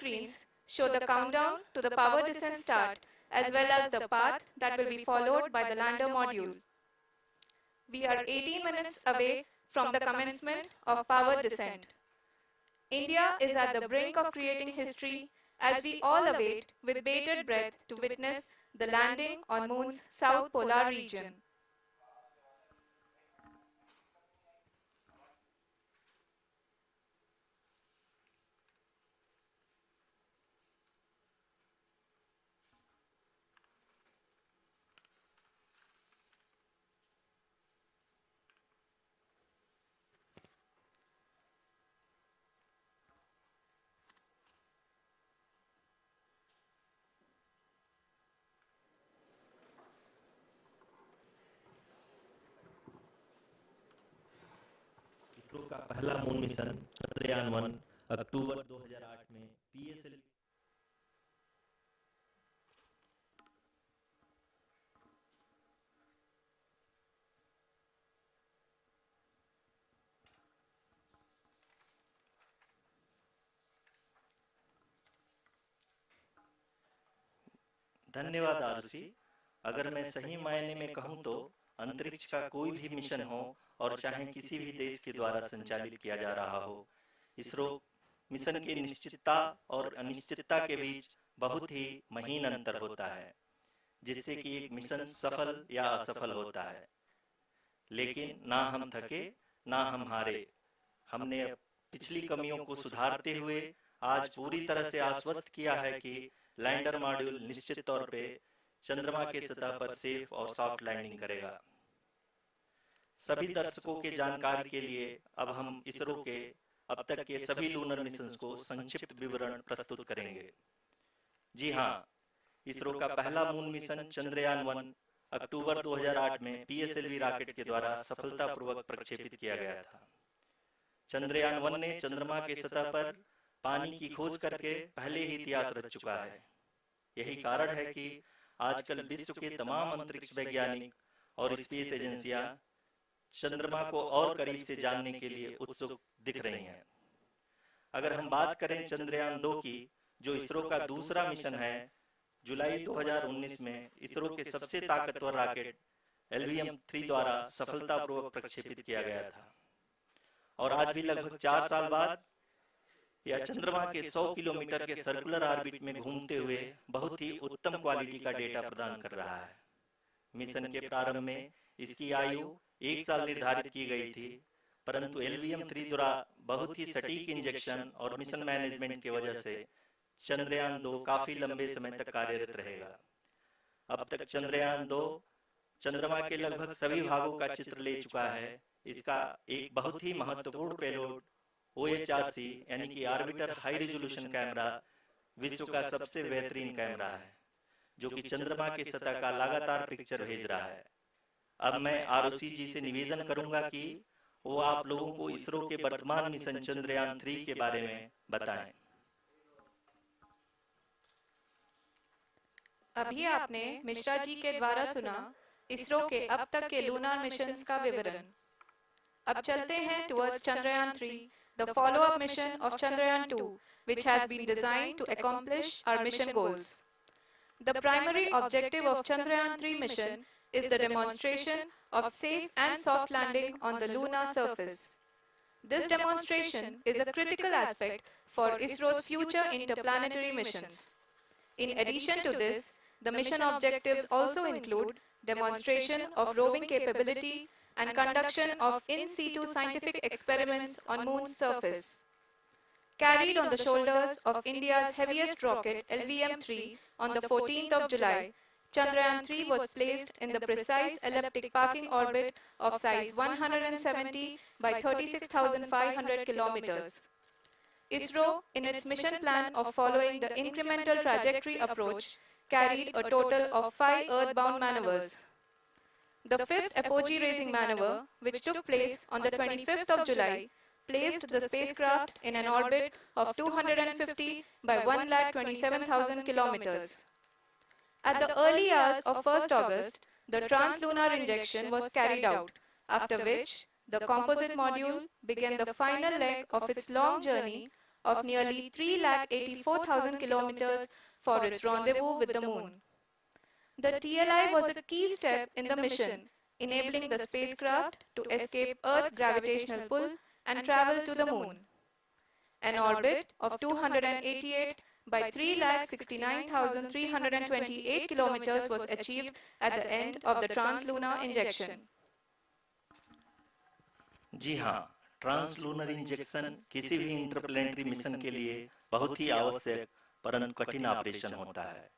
screens show the countdown to the power descent start as well as the path that will be followed by the lander module. We are 18 minutes away from the commencement of power descent. India is at the brink of creating history as we all await with bated breath to witness the landing on Moon's south polar region. ISRO का पहला moon mission Chandrayaan 1 अक्टूबर 2008 में PSL धन्यवाद आरुषि। अगर मैं सही मायने में कहूं तो अंतरिक्ष का कोई भी मिशन हो और चाहे किसी भी देश के द्वारा संचालित किया जा रहा हो, इसरो मिशन की निश्चितता और अनिश्चितता के बीच बहुत ही महीन अंतर होता है, जिससे कि एक मिशन सफल या असफल होता है। लेकिन ना हम थके ना हम हारे। हमने पिछली कमियों को सुधारते हुए आज पूरी तरह से आश्वस्त किया है कि लैंडर मॉड्यूल निश्चित तौर पे चंद्रमा के सतह पर सेफ और सॉफ्ट लैंडिंग करेगा। सभी दर्शकों के जानकारी के लिए अब हम इसरो के अब तक के सभी लूनर मिशंस को संक्षिप्त विवरण प्रस्तुत करेंगे। जी हाँ, इसरो का पहला मून मिशन चंद्रयान 1 अक्टूबर 2008 में पीएसएलवी रॉकेट के द्वारा सफलतापूर्वक प्रक्षेपित किया गया था। चंद्रयान 1 ने चंद्रमा के सतह पर पानी की खोज करके पहले ही इतिहास रच चुका है। यही कारण है कि आजकल विश्व के तमाम अंतरिक्ष वैज्ञानिक और स्पेस एजेंसियां चंद्रमा को और करीब से जानने के लिए उत्सुक दिख रही हैं। अगर हम बात करें चंद्रयान 2 की, जो इसरो का दूसरा मिशन है, जुलाई 2019 में इसरो के सबसे ताकतवर रॉकेट LVM-3 द्वारा सफलतापूर्वक प्रक्षेपित किया गया था। और आज भी लगभग 4 साल बाद यह चंद्रमा के 100 किलोमीटर के सर्कुलर ऑर्बिट में घूमते हुए बहुत ही उत्तम क्वालिटी का डेटा प्रदान कर रहा है। मिशन के प्रारंभ में इसकी आयु 1 साल निर्धारित की गई थी, परंतु LVM-3 द्वारा बहुत ही सटीक इंजेक्शन और मिशन मैनेजमेंट की वजह से चंद्रयान 2 काफी लंबे समय तक कार्यरत रहेगा। अब तक चंद्रयान 2 चंद्रमा के लगभग सभी भागों का चित्र ले चुका है। इसका एक बहुत ही महत्वपूर्ण पेलोड OHRC यानी कि ऑर्बिटर हाई रेजोल्यूशन कैमरा विश्व का सबसे बेहतरीन कैमरा है, जो कि चंद्रमा की सतह का लगातार पिक्चर भेज रहा है। अब मैं आरुषि जी से निवेदन करूंगा कि वो आप लोगों को इसरो के वर्तमान मिशन चंद्रयान 3 के बारे में बताएं। अभी आपने मिश्रा जी के द्वारा सुना इसरो के अब तक के लूनार मिशंस का विवरण। अब चलते हैं towards Chandrayaan 3, the follow-up mission of Chandrayaan 2, which has been designed to accomplish our mission goals. The primary objective of Chandrayaan 3 mission is the demonstration of safe and soft landing on the lunar surface. This demonstration is a critical aspect for ISRO's future interplanetary missions. In addition to this, the mission objectives also include demonstration of roving capability and conduction of in situ scientific experiments on Moon's surface. Carried on the shoulders of India's heaviest rocket LVM-3 on the 14th of July, Chandrayaan 3 was placed in the precise elliptic parking orbit of size 170 by 36,500 kilometers. ISRO, in its mission plan of following the incremental trajectory approach, carried a total of 5 earthbound maneuvers. The fifth apogee-raising maneuver, which took place on the 25th of July, placed the spacecraft in an orbit of 250 by 1,27,000 kilometers. At the early hours of 1st August, the translunar injection was carried out, after which the composite module began the final leg of its long journey of nearly 384,000 kilometers for its rendezvous with the Moon. The TLI was a key step in the mission, enabling the spacecraft to escape Earth's gravitational pull and travel to the Moon. An orbit of 288 by 369,328 kilometers was achieved at the end of the translunar injection. जी हाँ, translunar injection किसी भी interplanetary mission के लिए बहुत ही आवश्यक परंतु कठिन operation होता है।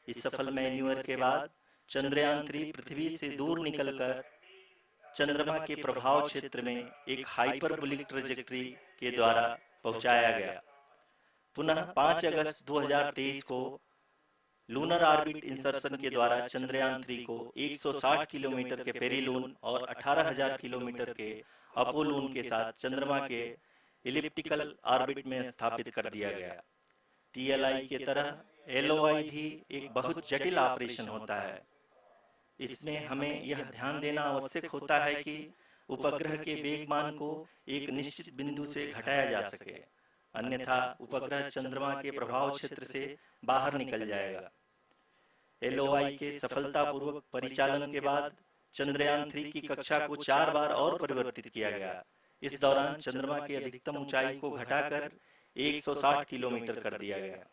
इस सफल मैन्यूअर के बाद चंद्रयान 3 पृथ्वी से दूर निकलकर चंद्रमा के प्रभाव क्षेत्र में एक हाइपरबोलिक ट्रेजेक्टरी के द्वारा पहुंचाया गया। पुनः 5 अगस्त 2023 को लूनर ऑर्बिट इंसर्शन के द्वारा चंद्रयान 3 को 160 किलोमीटर के पेरिलून और 18,000 किलोमीटर के अपोलून के साथ चंद्रमा के इलिप्टिकल ऑर्बिट में स्थापित कर दिया गया। टीएलआई के तरह एलओआई भी एक बहुत जटिल ऑपरेशन होता है। इसमें हमें यह ध्यान देना आवश्यक होता है कि उपग्रह के वेगमान को एक निश्चित बिंदु से घटाया जा सके, अन्यथा उपग्रह चंद्रमा के प्रभाव क्षेत्र से बाहर निकल जाएगा। एलओआई के सफलतापूर्वक परिचालन के बाद चंद्रयान 3 की कक्षा को 4 बार और परिवर्तित किया गया। इस दौरान चंद्रमा की अधिकतम ऊंचाई को घटाकर 160 किलोमीटर कर दिया गया।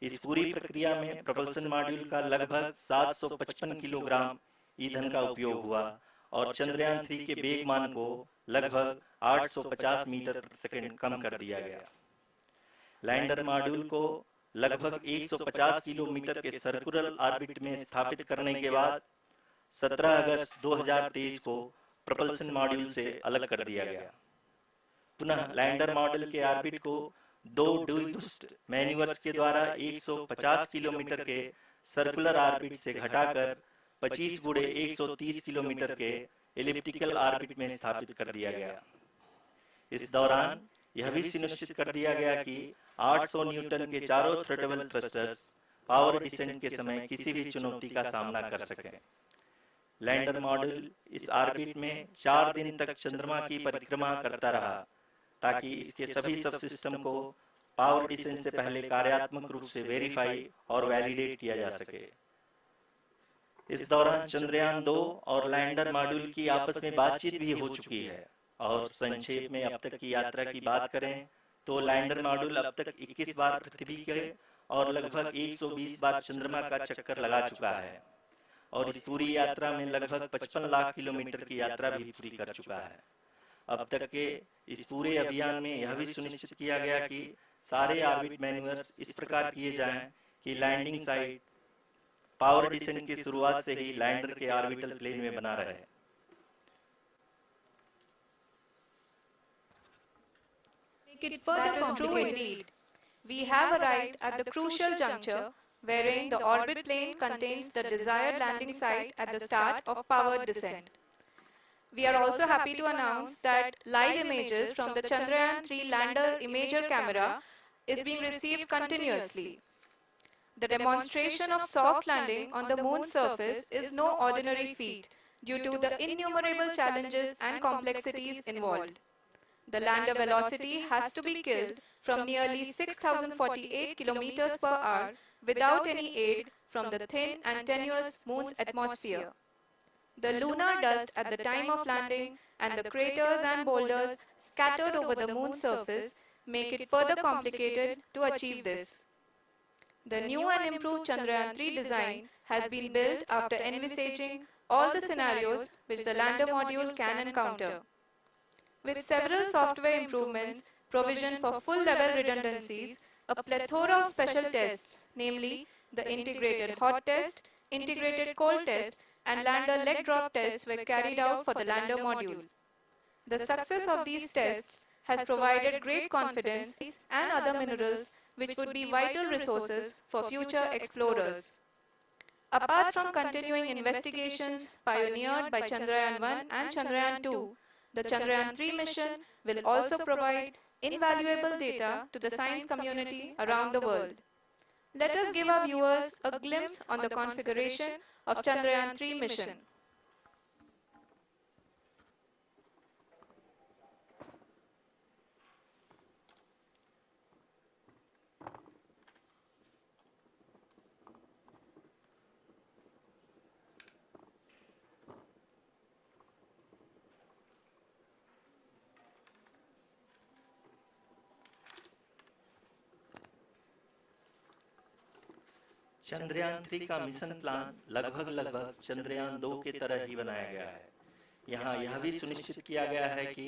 इस पूरी प्रक्रिया में प्रपल्सन मॉड्यूल का लगभग 755 किलोग्राम ईंधन का उपयोग हुआ और चंद्रयान 3 के वेगमान को लगभग 850 मीटर प्रति सेकंड कम कर दिया गया। लैंडर मॉड्यूल को लगभग 150 किलोमीटर के सर्कुलर ऑर्बिट में स्थापित करने के बाद 17 अगस्त 2023 को प्रपल्सन मॉड्यूल से अलग कर दिया गया। पुनः लैंडर मॉड्यूल के ऑर्बिट को 2 ड्यूबूस्ट मैन्यूवर्स के द्वारा 150 किलोमीटर के सर्कुलर ऑर्बिट से घटाकर 25 गुणे 130 किलोमीटर के एलिप्टिकल ऑर्बिट में स्थापित कर दिया गया। इस दौरान यह भी सुनिश्चित कर दिया गया कि 800 न्यूटन के चारों थ्रोटल थ्रस्टर्स पावर डिसेंट के समय किसी भी चुनौती का सामना कर सकें। लैंडर मॉड्यूल इस ऑर्बिट में 4 दिन तक चंद्रमा की परिक्रमा करता रहा ताकि इसके सभी सब सिस्टम को पावर डिसेंट से पहले कार्यात्मक रूप से वेरीफाई और वैलिडेट किया जा सके। इस दौरान चंद्रयान 2 और लैंडर मॉड्यूल की आपस में बातचीत भी हो चुकी है और संक्षेप में अब तक की यात्रा की बात करें तो लैंडर मॉड्यूल अब तक 21 बार पृथ्वी के और लगभग 120 बार चंद्रमा का चक्कर लगा चुका है और इस पूरी यात्रा में लगभग 55 लाख किलोमीटर की यात्रा भी पूरी कर चुका है। अब तक के इस पूरे अभियान में यह भी सुनिश्चित किया गया कि सारे ऑर्बिट मैन्यूवर्स इस प्रकार किए जाएं कि लैंडिंग साइट पावर डिसेंट की शुरुआत से ही लैंडर के ऑर्बिटल प्लेन में बना रहे। That is true indeed. We have arrived at the crucial juncture wherein the orbit plane contains the desired landing site at the start of powered descent. We are also happy to announce that live images from the Chandrayaan-3 lander imager camera is being received continuously. The demonstration of soft landing on the moon's surface is no ordinary feat due to the innumerable challenges and complexities involved. The lander velocity has to be killed from nearly 6,048 kilometers per hour without any aid from the thin and tenuous moon's atmosphere. The lunar dust at the time of landing and the craters and boulders scattered over the moon's surface make it further complicated to achieve this. The new and improved Chandrayaan-3 design has been built after envisaging all the scenarios which the lander module can encounter. With several software improvements, provision for full-level redundancies, a plethora of special tests, namely the integrated hot test, integrated cold test, and lander leg drop tests were carried out for the lander module. The success of these tests has provided great confidence and other minerals which would be vital resources for future explorers. Apart from continuing investigations pioneered by Chandrayaan-1 and Chandrayaan-2, the Chandrayaan-3 mission will also provide invaluable data to the science community around the world. Let us give our viewers a glimpse on the configuration of Chandrayaan-3 mission. Chandrayaan 3 का mission plan लगभग चंद्रयान 2 के तरह ही बनाया गया है। यहाँ यह भी सुनिश्चित किया गया है कि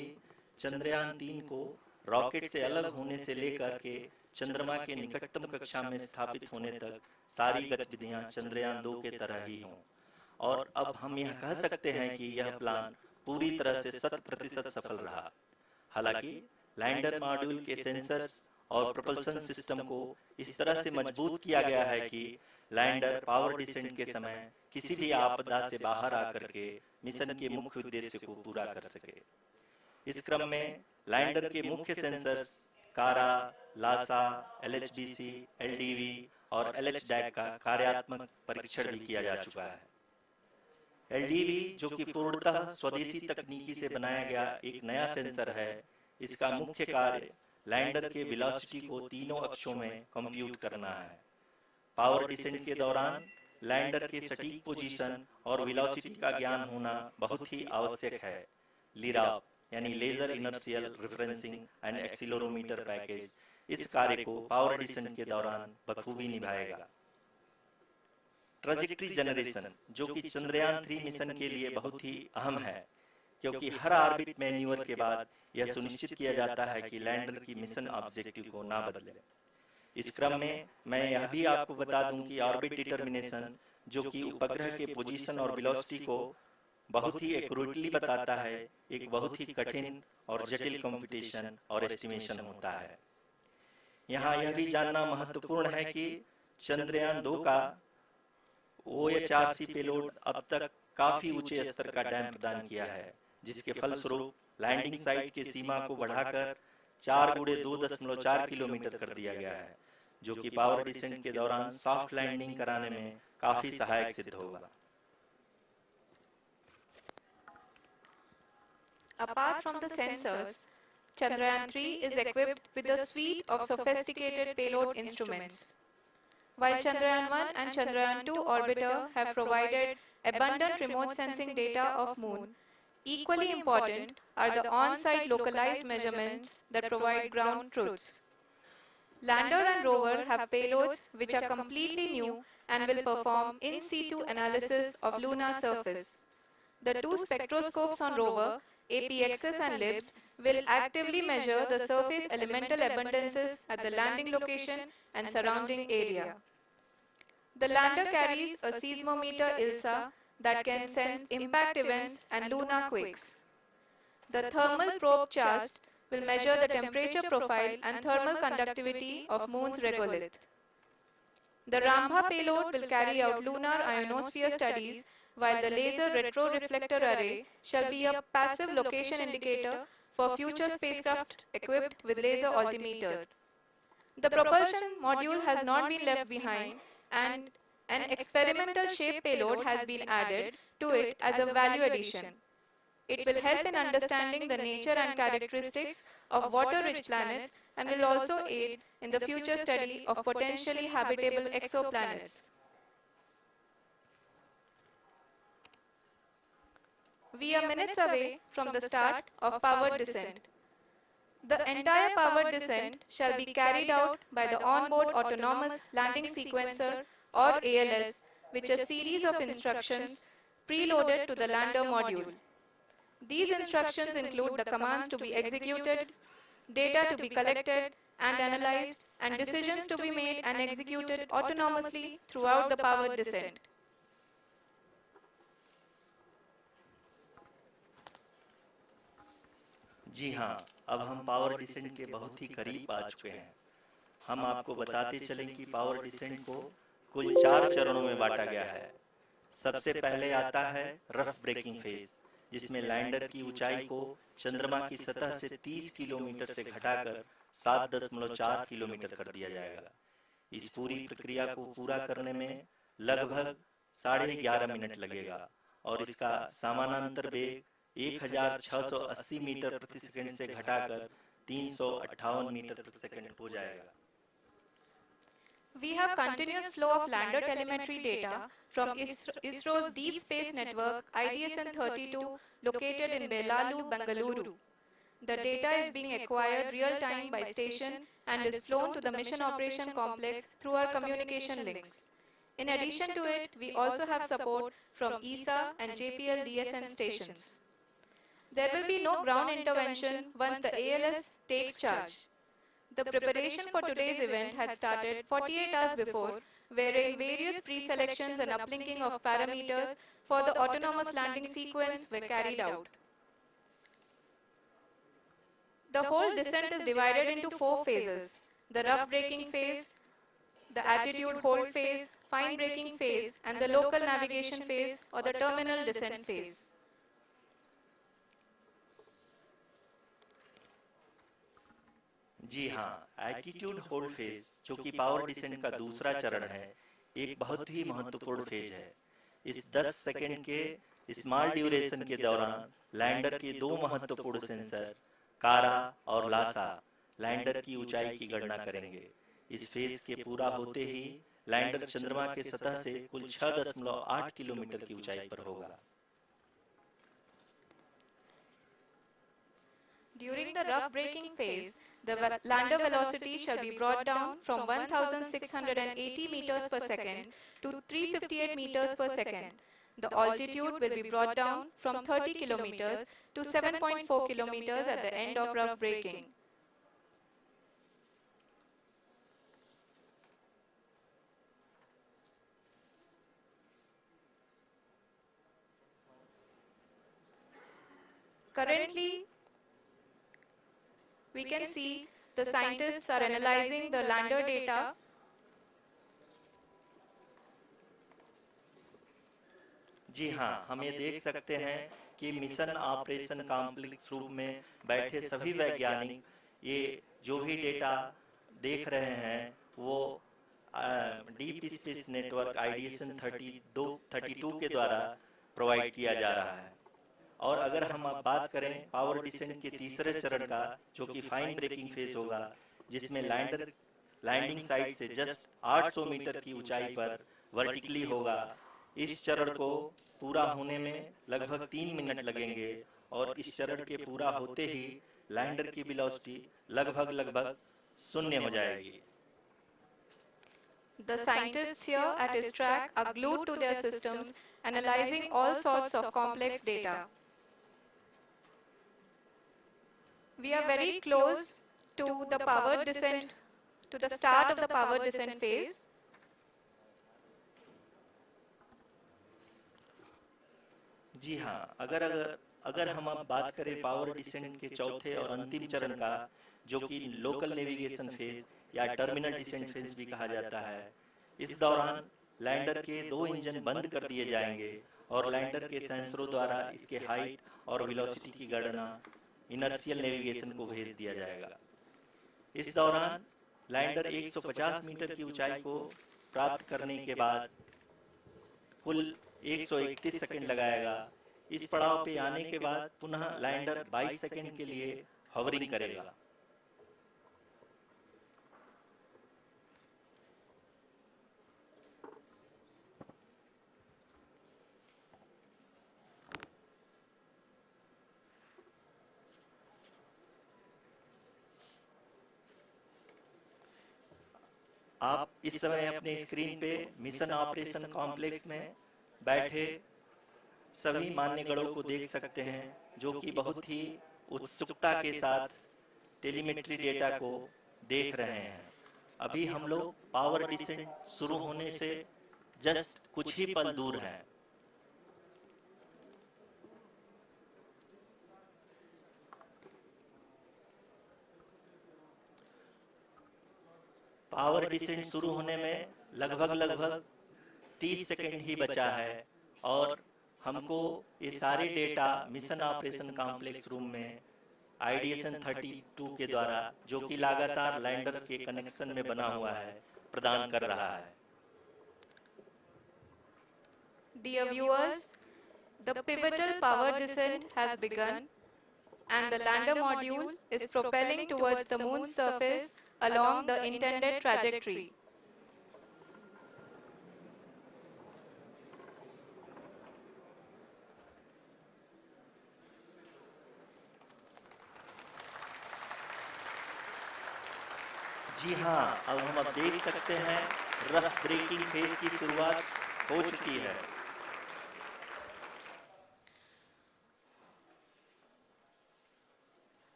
चंद्रयान 3 को रॉकेट से अलग होने से लेकर के चंद्रमा के निकटतम कक्षा में स्थापित होने तक सारी गतिविधियां चंद्रयान 2 के तरह ही हों। और अब हम यह कह सकते हैं कि यह प्लान पूरी तरह से 100% सफल रहा। हालांकि लैंडर मॉड्यूल के सेंसर्स और प्रोपल्शन सिस्टम को इस तरह से मजबूत किया गया है कि लैंडर पावर डिसेंट के समय किसी भी आपदा से बाहर आकर के मिशन के मुख्य उद्देश्य को पूरा कर सके। इस क्रम में लैंडर के मुख्य सेंसर्स कारा, लासा, एलएचबीसी, एलडीवी और एलएचडैक का कार्यात्मक परीक्षण भी किया जा चुका है। एलडीवी, जो कि पूर्णतः स्वदेशी तकनीकी से बनाया गया एक नया सेंसर है, इसका मुख्य कार्य लैंडर के वेलोसिटी को तीनों अक्षों में कंप्यूट करना है। पावर डिसेंट के दौरान लैंडर के सटीक पोजीशन और वेलोसिटी का ज्ञान होना बहुत ही आवश्यक है। लिराप यानी laser inertial referencing and accelerometer package इस कार्य को पावर डिसेंट के दौरान बखूबी निभाएगा। ट्रैजेक्टरी जनरेशन, जो कि चंद्रयान 3 मिशन के लिए बहुत ही अहम है, क्योंकि हर ऑर्बिट मैन्यूवर के बाद यह सुनिश्चित किया जाता है कि लैंडर की मिशन ऑब्जेक्टिव को ना बदले। इस क्रम में मैं यह भी आपको बता दूं कि ऑर्बिट डिटर्मिनेशन, जो कि उपग्रह के पोजीशन और वेलोसिटी को बहुत ही एक्यूरेटली बताता है, एक बहुत ही कठिन और जटिल कंप्यूटेशन और एस्टिमेशन होता है। यहाँ यह भी जानना महत्वपूर्ण है कि चंद्रयान 2 का OHRC पेलोड अब तक काफी ऊंचे स्तर का डैम प्रदान किया है, जिसके फलस्वरूप लैंडिंग साइट की सीमा को बढ़ाकर 4 गुणे 2.4 किलोमीटर कर दिया गया है, जो कि पावर डिसेंट के दौरान सॉफ्ट लैंडिंग कराने में काफी सहायक सिद्ध होगा। Apart from the sensors, Chandrayaan 3 is equipped with a suite of sophisticated payload instruments. While Chandrayaan 1 and Chandrayaan 2 orbiter have provided abundant remote sensing data of Moon, equally important are the on-site localized measurements that provide ground truths. Lander and rover have payloads which are completely new and will perform in situ analysis of lunar surface. The two spectroscopes on rover, APXS and LIBS, will actively measure the surface elemental abundances at the landing location and surrounding area. The lander carries a seismometer ILSA that can sense impact events and lunar quakes. The thermal probe CHAST will measure the temperature profile and thermal conductivity of Moon's regolith. The Rambha payload will carry out lunar ionosphere studies, while the laser retroreflector array shall be a passive location indicator for future spacecraft equipped with laser altimeter. The propulsion module has not been left behind, and an experimental shape payload has been added to it as a value addition. It will help in understanding the nature and characteristics of water-rich planets and will also aid in the future study of potentially habitable exoplanets. We are minutes away from the start of powered descent. The entire powered descent shall be carried out by the onboard autonomous landing sequencer or ALS, which is a series of instructions preloaded to the lander module. These instructions include the commands to be executed, data to be collected and analyzed, and decisions to be made and executed autonomously throughout the powered descent. जी हाँ, अब हम power descent के बहुत ही करीब आ चुके हैं। हम आपको बताते चलें कि पावर डिसेंट को कुल 4 चरणों में बांटा गया है। सबसे पहले आता है रफ ब्रेकिंग फेज, जिसमें लैंडर की ऊंचाई को चंद्रमा की सतह से 30 किलोमीटर से घटाकर 7.4 किलोमीटर कर दिया जाएगा। इस पूरी प्रक्रिया को पूरा करने में लगभग 11.5 मिनट लगेगा और इसका समानांतर वेग 1680 मीटर प्रति सेकंड से घटाकर 358 मीटर प्रति सेकंड हो जाएगा। We have continuous flow of lander telemetry data from ISRO's Deep Space Network IDSN-32 located in Belalu, Bengaluru. The data is being acquired real-time by station and is flown to the Mission Operation Complex through our communication links. In addition to it, we also have support from ESA and JPL DSN stations. There will be no ground intervention once the ALS takes charge. The preparation for today's event had started 48 hours before, wherein various pre-selections and uplinking of parameters for the autonomous landing sequence were carried out. The whole descent is divided into 4 phases: the rough braking phase, the attitude hold phase, fine braking phase, and the local navigation phase or the terminal descent phase. जी हाँ, attitude hold phase, जो कि power descent का दूसरा चरण है, एक बहुत ही महत्वपूर्ण फेज है। इस 10 सेकंड के स्मॉल ड्यूरेशन के दौरान लैंडर के दो महत्वपूर्ण सेंसर कारा और लासा लैंडर की ऊंचाई की गणना करेंगे। इस फेज के पूरा होते ही लैंडर चंद्रमा के सतह से कुल 6.8 किलोमीटर की ऊंचाई पर होगा। During the rough braking phase, the lander velocity shall be brought down from 1680 meters per second to 358 meters per second. The altitude will be brought down from 30 kilometers to 7.4 kilometers at the end of rough braking. Currently, we can see the scientists are analyzing the lander data. जी हाँ, हम ये देख सकते हैं कि mission operation complex रूप में बैठे सभी वैज्ञानिक ये जो भी डेटा देख रहे हैं वो डीप स्पेस नेटवर्क आईडीएसन 32 के द्वारा प्रोवाइड किया जा रहा है। और अगर हम अब बात करें पावर डिसेंट के तीसरे चरण का, जो कि फाइन ब्रेकिंग फेज होगा, जिसमें लैंडर लैंडिंग साइट से जस्ट 800 मीटर की ऊंचाई पर वर्टिकली होगा। इस चरण को पूरा होने में लगभग 3 मिनट लगेंगे और इस चरण के पूरा होते ही लैंडर की वेलोसिटी लगभग शून्य हो जाएगी। The scientists here at his track are glued to their systems, analyzing all sorts of complex data. We are very close to the powered descent, to the start of the powered descent phase. जी हाँ, अगर हम अब बात करें power descent के चौथे और अंतिम चरण का, जो कि लोकल नेविगेशन फेज या टर्मिनल डिसेंट फेज भी कहा जाता है, इस दौरान लैंडर के 2 इंजन बंद कर दिए जाएंगे और लैंडर के सेंसरों द्वारा इसके हाइट और वेलोसिटी की गणना इनर्शियल नेविगेशन को भेज दिया जाएगा। इस दौरान लैंडर 150 मीटर की ऊंचाई को प्राप्त करने के बाद कुल 131 सेकंड लगाएगा। इस पड़ाव पे आने के बाद पुनः लैंडर 22 सेकंड के लिए हॉवरिंग करेगा। आप इस समय अपने स्क्रीन पे मिशन ऑपरेशन कॉम्प्लेक्स में बैठे सभी मान्यगणों को देख सकते हैं, जो कि बहुत ही उत्सुकता के साथ टेलीमेट्री डेटा को देख रहे हैं। अभी हम लोग पावर डिसेंट शुरू होने से जस्ट कुछ ही पल दूर हैं। पावर डिसेंट शुरू होने में लगभग 30 सेकंड ही बचा है और हमको ये सारे data mission operation complex room में आईडीएसन 32 के द्वारा, जो कि लगातार लैंडर के कनेक्शन में बना हुआ है, प्रदान कर रहा है। Dear viewers, the pivotal power descent has begun and the lander module is propelling towards the moon's surface along the intended trajectory. जी हाँ, अब हम देख सकते हैं रफ ब्रेकिंग फेज की शुरुआत हो चुकी है।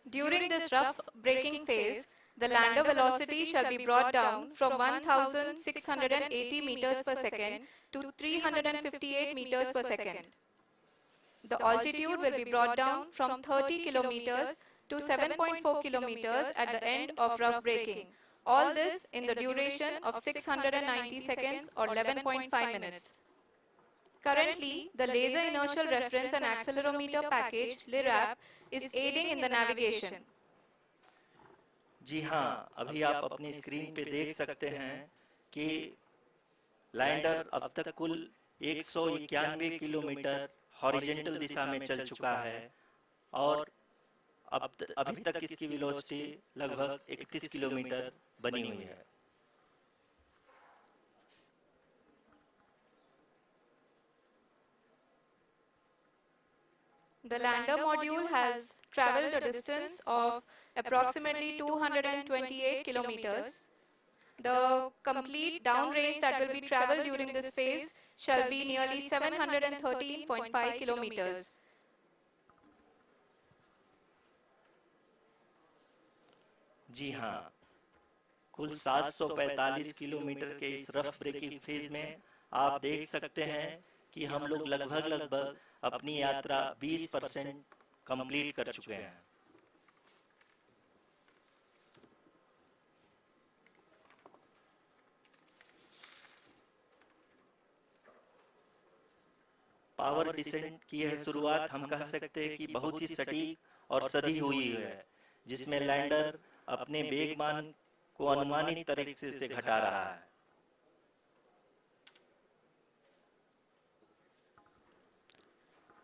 During this rough braking phase, the lander velocity shall be brought down from 1680 meters per second to 358 meters per second. The altitude will be brought down from 30 kilometers to 7.4 kilometers at the end of rough braking. All this in the duration of 690 seconds or 11.5 minutes. Currently, the Laser Inertial Reference and Accelerometer package (LIRAP) is aiding in the navigation. जी हाँ, अभी आप अपनी screen पे देख सकते हैं कि lander अब तक कुल 191 किलोमीटर हॉरिजेंटल दिशा में चल चुका है और अभी तक इसकी वेलोसिटी लगभग 31 किलोमीटर बनी हुई है। The lander module has traveled a distance of approximately 228 kilometers. The complete downrange that will be traveled during this phase shall be nearly 713.5 kilometers. जी हाँ, कुल 745 किलोमीटर के इस रफ ब्रेकिंग फेज में आप देख सकते हैं कि हम लोग लगभग अपनी यात्रा 20% कंप्लीट कर चुके हैं। पावर डिसेंट की यह शुरुआत हम कह सकते हैं कि बहुत ही सटीक और सधी हुई है, जिसमें लैंडर अपने वेगमान को अनुमानित तरीके से घटा रहा है।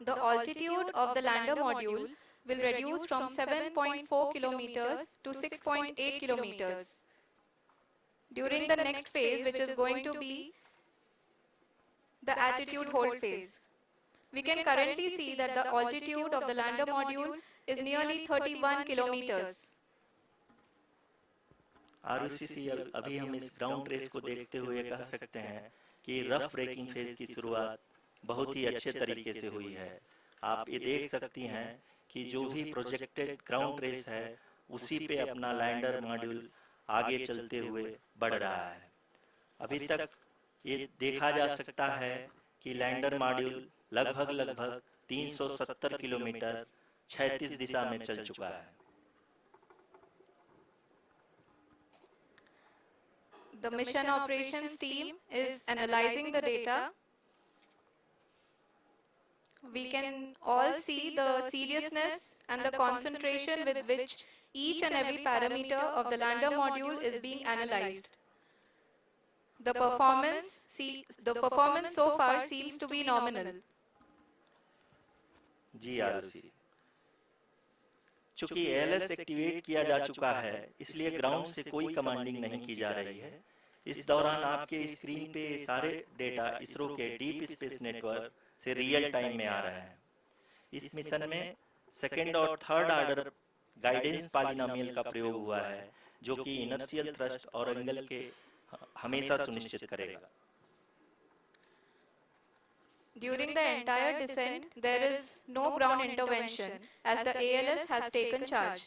The altitude of the lander module will reduce from 7.4 kilometers to 6.8 kilometers. During the next phase, which is going to be the attitude hold phase, we can currently see that the altitude of the lander module is nearly 31 kilometers. आरयूसीसी अभी हम इस ground race को देखते हुए कह सकते हैं कि रफ ब्रेकिंग फेज की शुरुआत बहुत ही अच्छे तरीके से हुई है। आप ये देख सकती हैं कि जो भी प्रोजेक्टेड ग्राउंड रेस है उसी पे अपना लैंडर मॉड्यूल आगे चलते हुए बढ़ रहा है। अभी तक ये देखा जा सकता है कि लैंडर मॉड्यूल लगभग 370 किलोमीटर क्षैतिज दिशा में चल चुका है। The mission operations team is analyzing the data. We can all see the seriousness and the concentration with which each and every parameter of the lander module is being analyzed. The performance so far seems to be nominal. जी आरुषि, चूंकि ALS activate किया जा चुका है, इसलिए ground से कोई commanding नहीं की जा रही है। इस दौरान आपके स्क्रीन पे सारे डेटा इसरो के डीप स्पेस नेटवर्क से रियल टाइम में आ रहे हैं। इस मिशन में सेकेंड और थर्ड ऑर्डर गाइडेंस पॉलिनोमियल का प्रयोग हुआ है, जो कि इनर्शियल थ्रस्ट और एंगल के हमेशा सुनिश्चित करेगा। During the entire descent, there is no ground intervention as the ALS has taken charge.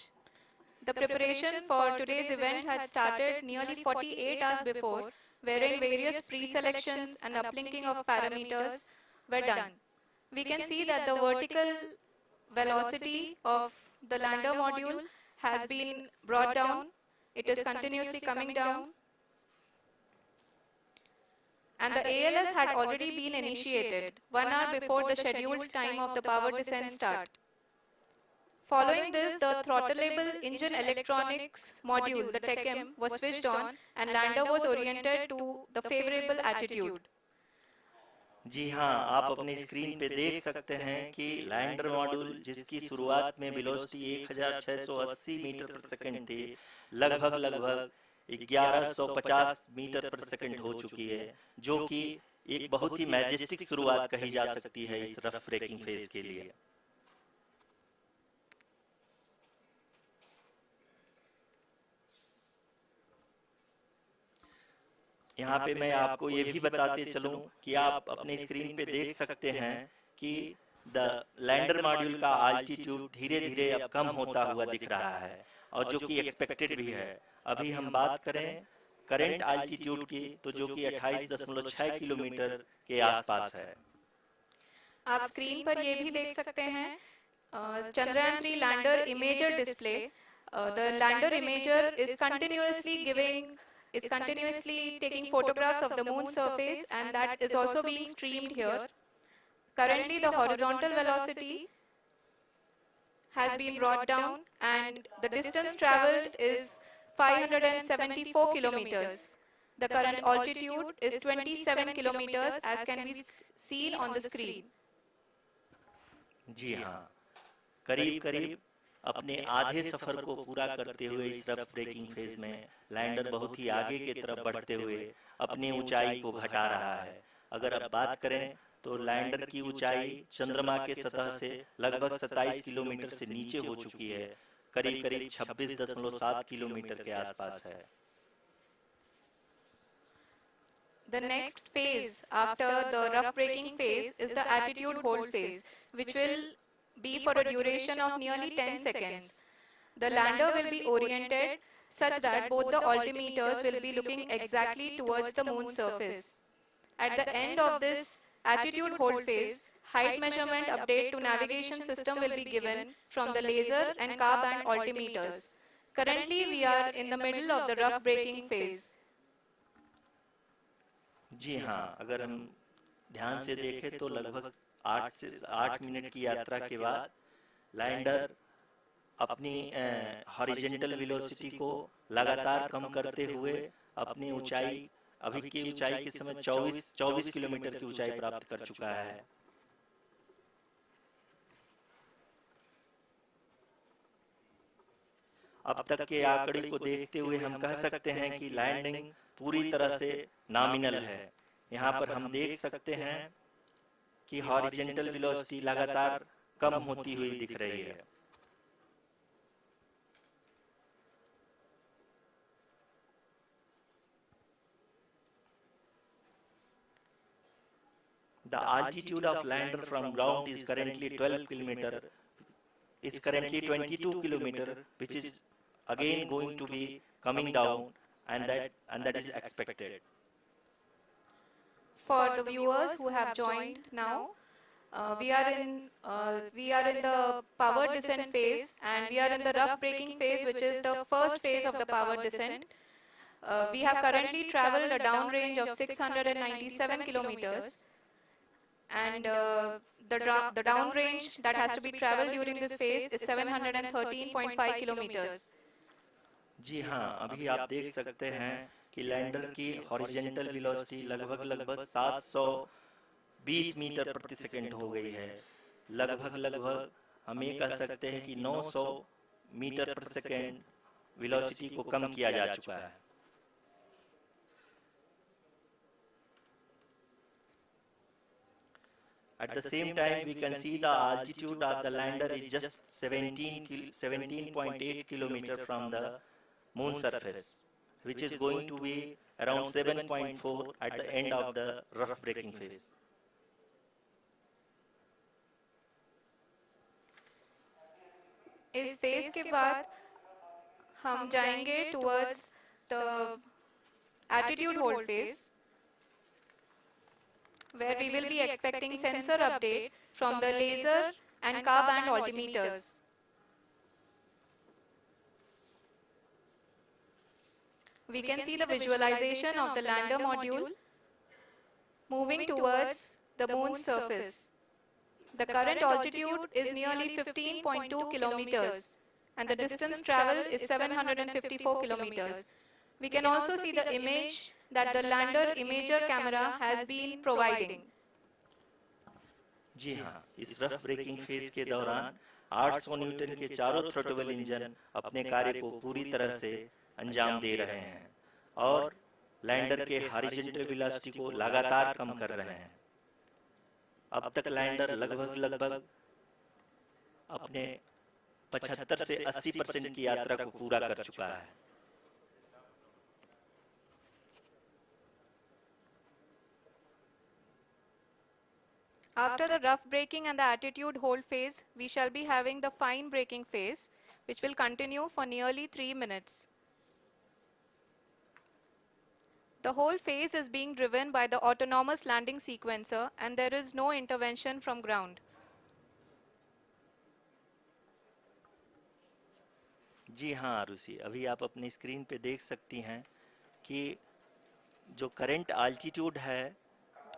The preparation for today's event had started nearly 48 hours before, wherein various pre-selections and uplinking of parameters were done. We can see that the vertical velocity of the lander module has been brought down. It is continuously coming down. And the ALS had already been initiated 1 hour before the scheduled time of the power descent start. Following this, the throttleable engine electronics module, the TECM, was switched on and lander was oriented to the favorable attitude. जी हाँ, आप अपनी screen पे देख सकते हैं कि lander module जिसकी शुरुआत में वेलोसिटी 1680 मीटर प्रति सेकंड थी, लगभग 1150 मीटर प्रति सेकंड हो चुकी है, जो कि एक बहुत ही मैजेस्टिक शुरुआत कही जा सकती है इस रफ ब्रेकिंग फेज के लिए। यहाँ पे मैं आपको ये भी बताते चलूं कि आप अपने स्क्रीन पे देख सकते हैं कि द लैंडर मॉड्यूल का आल्टीट्यूड धीरे धीरे अब कम होता हुआ दिख रहा है, और जो कि एक्सपेक्टेड भी है। अभी हम बात करें करंट आल्टीट्यूड की, तो जो कि 28.6 किलोमीटर के आसपास है। आप स्क्रीन पर ये भी देख सकते हैं Chandrayaan 3 lander imager display. The lander imager is continuously taking photographs of the moon's surface, and that is also being streamed here. Currently, the horizontal velocity has been brought down, and the distance traveled is 574 kilometers. The current altitude is 27 kilometers, as can be seen on the screen. जी हाँ, करीब करीब अपने आधे सफर को पूरा करते हुए इस रफ ब्रेकिंग फेज में लैंडर बहुत ही आगे की तरफ बढ़ते हुए अपनी ऊंचाई को घटा रहा है। अगर अब बात करें तो लैंडर की ऊंचाई चंद्रमा के सतह से लगभग 27 किलोमीटर से नीचे हो चुकी है, करीब करीब 26.7 किलोमीटर के आसपास है। The next phase after the rough braking phase is the attitude hold phase, which will be for a duration of nearly 10 seconds. The lander will be oriented such that both the altimeters will be looking exactly towards the moon's surface. At the end of this attitude hold phase, height measurement update to navigation system will be given from the laser and car band altimeters. Currently, we are in the middle of the rough braking phase. जी हाँ, अगर हम ध्यान से देखें तो लगभग 8 minute की यात्रा के बाद लैंडर अपनी हॉरिजॉन्टल वेलोसिटी को लगातार कम करते हुए अपनी ऊंचाई, अभी की ऊंचाई के समय 24 किलोमीटर की ऊंचाई प्राप्त कर चुका है। अब तक के आंकड़े को देखते हुए हम कह सकते हैं कि लैंडिंग पूरी तरह से नॉमिनल है। यहाँ पर हम देख सकते हैं कि हॉरिजॉन्टल वेलोसिटी लगातार कम होती हुई दिख रही है। The altitude of lander from ground is currently 12 kilometer, is currently 22 kilometer, which is again going to be coming down, and that is expected. For the viewers who have joined now, we are in the powered descent phase, and we are in the rough braking phase, which is the first phase of the powered descent. We have currently traveled a downrange of 697 kilometers, and the downrange that has to be traveled during this phase is 713.5 kilometers. जी हाँ, अभी आप देख सकते हैं कि lander की horizontal velocity लगभग 720 metre प्रति सेकंड हो गई है। लगभग हम ये कह सकते हैं कि 900 मीटर प्रति सेकंड वेलोसिटी को कम किया जा चुका है। At the same time, we can see the altitude of the lander is just 17.8 kilometer from the moon surface, which is going to be around 7.4 at the end of the rough braking phase. इस phase के बाद हम जाएंगे towards the attitude hold phase, where we will be expecting sensor update from the laser and car band altimeters. We can see the visualization of the lander module moving towards the moon's surface. The current altitude is nearly 15.2 kilometers, and the distance traveled is 754 kilometers. We can also see the image that the lander imager camera has been providing. जी हाँ, इस rough breaking phase के दौरान 800 Newton के चारों throttle engine अपने कार्य को पूरी तरह से अंजाम दे रहे हैं और लैंडर के हॉरिजॉन्टल वेलोसिटी को लगातार कम कर रहे हैं। अब तक लैंडर लगभग अपने 75 से 80% की यात्रा को पूरा कर चुका है। After the rough braking and the attitude hold phase, we shall be having the fine braking phase, which will continue for nearly 3 minutes. The whole phase is being driven by the autonomous landing sequencer and there is no intervention from ground. जी हाँ आरुषि, अभी आप अपनी screen पे देख सकती हैं कि जो करंट आल्टीट्यूड है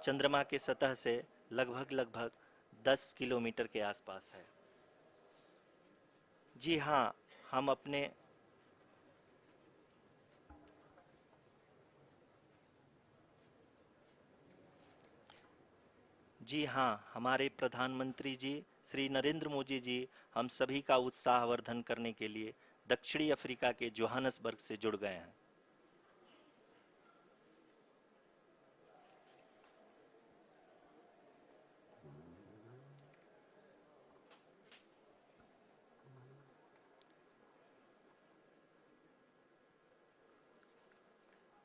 चंद्रमा के सतह से लगभग लगभग 10 किलोमीटर के आसपास है। जी हाँ, हम अपने जी हाँ, हमारे प्रधानमंत्री जी श्री नरेंद्र मोदी जी हम सभी का उत्साहवर्धन करने के लिए दक्षिणी अफ्रीका के जोहानसबर्ग से जुड़ गए हैं।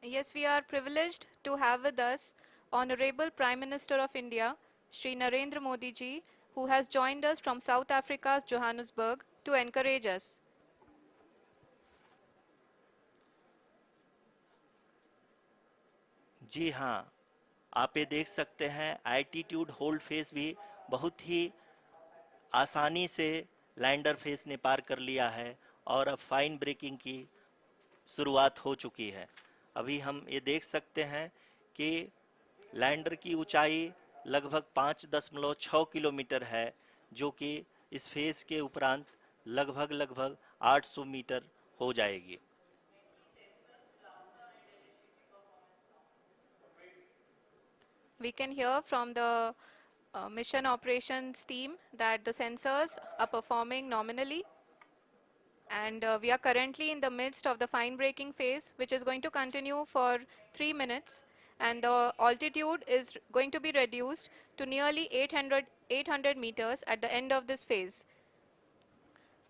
Yes, we are privileged to have with us Honorable Prime Minister of India, Shri Narendra Modi ji, who has joined us from South Africa's Johannesburg to encourage us. जी हाँ, आप ये देख सकते हैं एल्टीट्यूड होल्ड फेस भी बहुत ही आसानी से लैंडर फेस ने पार कर लिया है और अब फाइन ब्रेकिंग की शुरुआत हो चुकी है। अभी हम ये देख सकते हैं कि लैंडर की ऊंचाई लगभग 5.6 किलोमीटर है, जो कि इस फेज के उपरांत लगभग लगभग 800 मीटर हो जाएगी। We can hear from the mission operations team that the sensors are performing nominally and we are currently in the midst of the fine braking phase, which is going to continue for 3 minutes and the altitude is going to be reduced to nearly 800 meters at the end of this phase.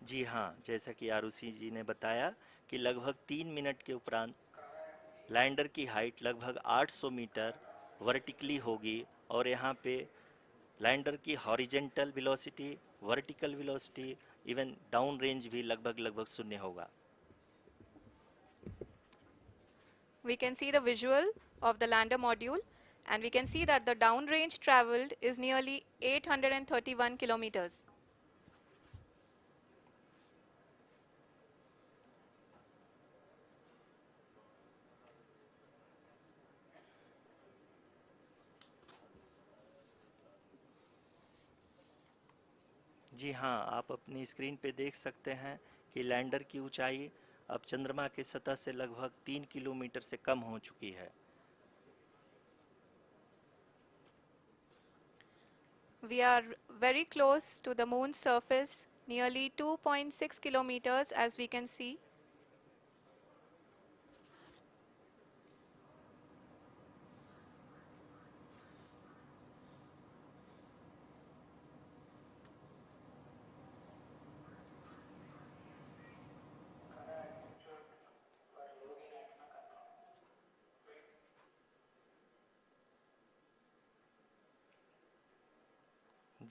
जी हाँ, जैसा कि आरुषि जी ने बताया कि लगभग 3 minute के उपरांत lander की हाइट लगभग 800 मीटर वर्टिकली होगी और यहाँ पे लैंडर की horizontal velocity, vertical velocity, even down range भी लगभग लगभग शून्य होगा। We can see the visual of the lander module and we can see that the downrange traveled is nearly 831 kilometers. जी हाँ, आप अपनी स्क्रीन पे देख सकते हैं कि लैंडर की ऊंचाई अब चंद्रमा की सतह से लगभग 3 किलोमीटर से कम हो चुकी है। We are very close to the moon's surface, nearly 2.6 kilometers as we can see.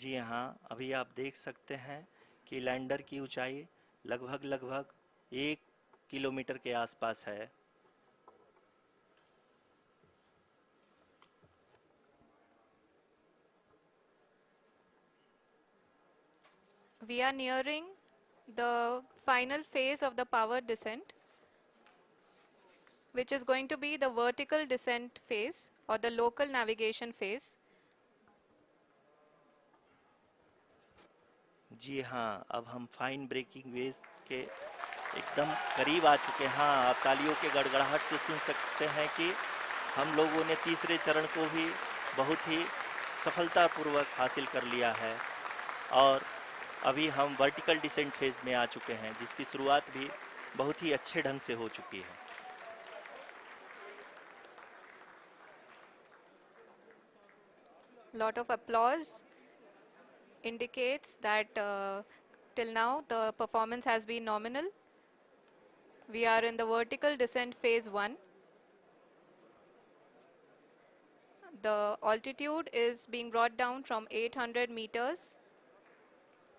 जी हाँ, अभी आप देख सकते हैं कि लैंडर की ऊंचाई लगभग लगभग 1 किलोमीटर के आसपास है। We are nearing the final phase of the power descent, which is going to be the vertical descent phase or the local navigation phase. जी हाँ, अब हम फाइन ब्रेकिंग वेव के एकदम करीब आ चुके हैं। हाँ, आप तालियों के गड़गड़ाहट से सुन सकते हैं कि हम लोगों ने तीसरे चरण को भी बहुत ही सफलतापूर्वक हासिल कर लिया है और अभी हम वर्टिकल डिसेंट फेज में आ चुके हैं, जिसकी शुरुआत भी बहुत ही अच्छे ढंग से हो चुकी है। Lot of applause indicates that till now the performance has been nominal. We are in the vertical descent phase 1. The altitude is being brought down from 800 meters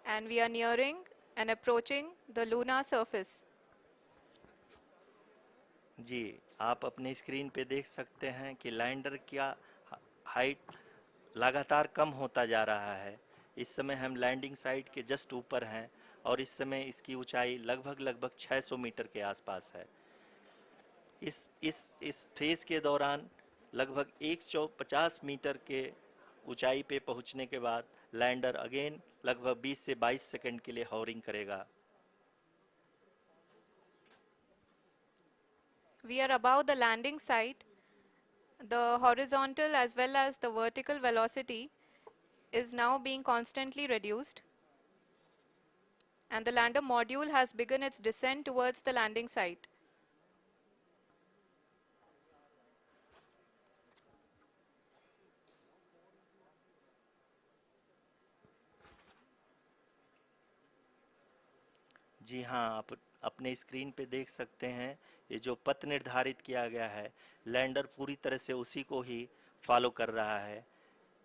and we are nearing and approaching the lunar surface. जी, आप अपने screen पे देख सकते हैं कि lander का height लगातार कम होता जा रहा है। इस समय हम लैंडिंग साइट के जस्ट ऊपर हैं और इस समय इसकी ऊंचाई लगभग 600 मीटर के आसपास है। इस फेज के दौरान लगभग 150 मीटर के ऊंचाई पे पहुंचने के बाद लैंडर अगेन लगभग 20 से 22 सेकंड के लिए हॉवरिंग करेगा। We are above the landing site. The horizontal as well as the vertical velocity is now being constantly reduced. And the lander module has begun its descent towards the landing site. जी हाँ, आप अपने screen पे देख सकते हैं ये जो पथ निर्धारित किया गया है, लैंडर पूरी तरह से उसी को ही फॉलो कर रहा है।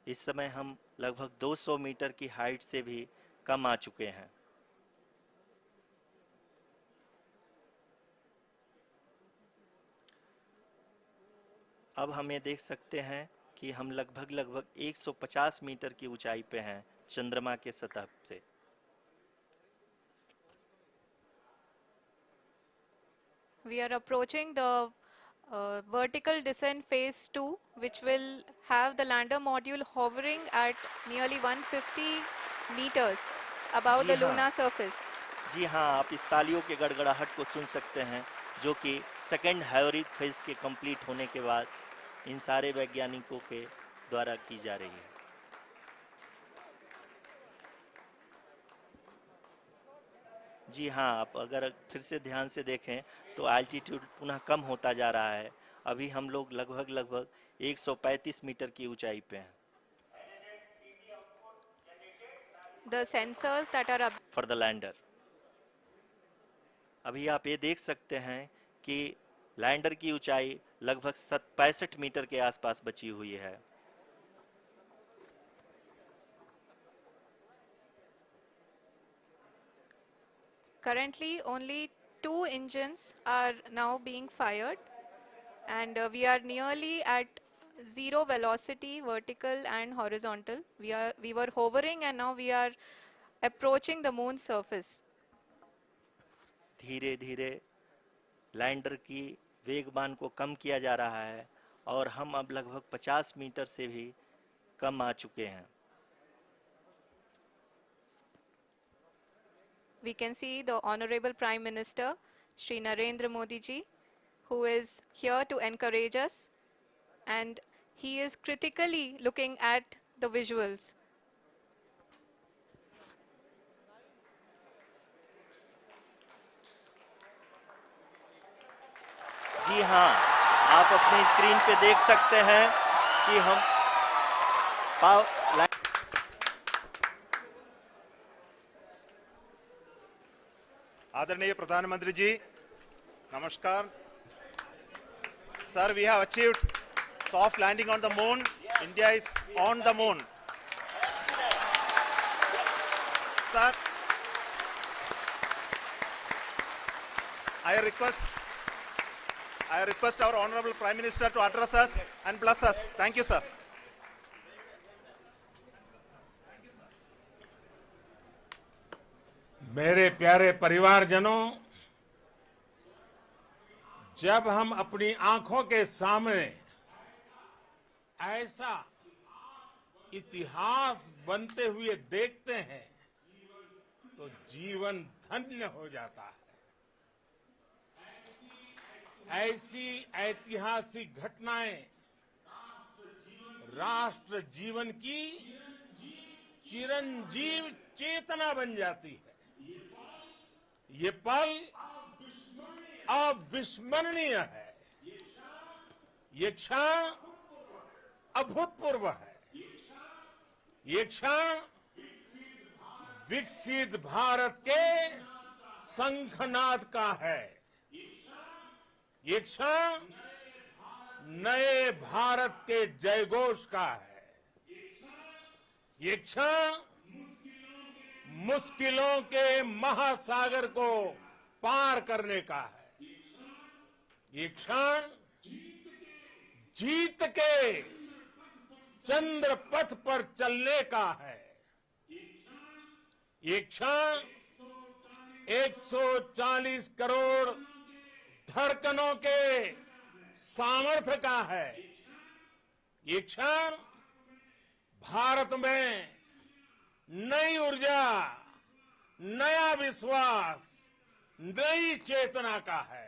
इस समय हम लगभग 200 मीटर की हाइट से भी कम आ चुके हैं। अब हम ये देख सकते हैं कि हम लगभग 150 मीटर की ऊंचाई पे हैं चंद्रमा के सतह से। We are approaching the vertical descent phase 2, which will have the lander module hovering at nearly 150 meters above ji the हाँ, lunar surface. जी हाँ, आप इस तालियों के गड़गड़ाहट को सुन सकते हैं जो कि सेकंड हैवरिक फेज के कंप्लीट होने के बाद इन सारे वैज्ञानिकों के द्वारा की जा रही है। जी हाँ, आप अगर फिर से ध्यान से देखें तो एल्टीट्यूड पुनः कम होता जा रहा है। अभी हम लोग लगभग 135 मीटर की ऊंचाई पे हैं। The sensors that are up for the lander. अभी आप ये देख सकते हैं कि लैंडर की ऊंचाई लगभग 65 मीटर के आसपास बची हुई है। currently only 2 engines are now being fired, and we are nearly at zero velocity, vertical and horizontal. We were hovering and now we are approaching the moon's surface. धीरे धीरे लैंडर की वेगमान को कम किया जा रहा है और हम अब लगभग 50 मीटर से भी कम आ चुके हैं। We can see the Honorable Prime Minister, Shri Narendra Modi ji, who is here to encourage us, and he is critically looking at the visuals. जी हाँ, आप अपनी स्क्रीन पे देख सकते हैं कि हम आदरणीय प्रधानमंत्री जी, नमस्कार। Sir, we have achieved soft landing on the moon. India is on the moon. Sir, I request our Honorable Prime Minister to address us and bless us. Thank you, sir. मेरे प्यारे परिवारजनों, जब हम अपनी आंखों के सामने ऐसा इतिहास बनते हुए देखते हैं तो जीवन धन्य हो जाता है। ऐसी ऐतिहासिक घटनाएं राष्ट्र जीवन की चिरंजीव चेतना बन जाती है। ये पल अविस्मरणीय है, ये क्षण अभूतपूर्व है, ये क्षण विकसित भारत के शंखनाद का है, ये क्षण नए भारत के जयघोष का है। ये क्षण मुश्किलों के महासागर को पार करने का है। ये क्षण जीत के चंद्र पथ पर चलने का है। ये क्षण 140 करोड़ धड़कनों के सामर्थ्य का है। ये क्षण भारत में नई ऊर्जा, नया विश्वास, नई चेतना का है।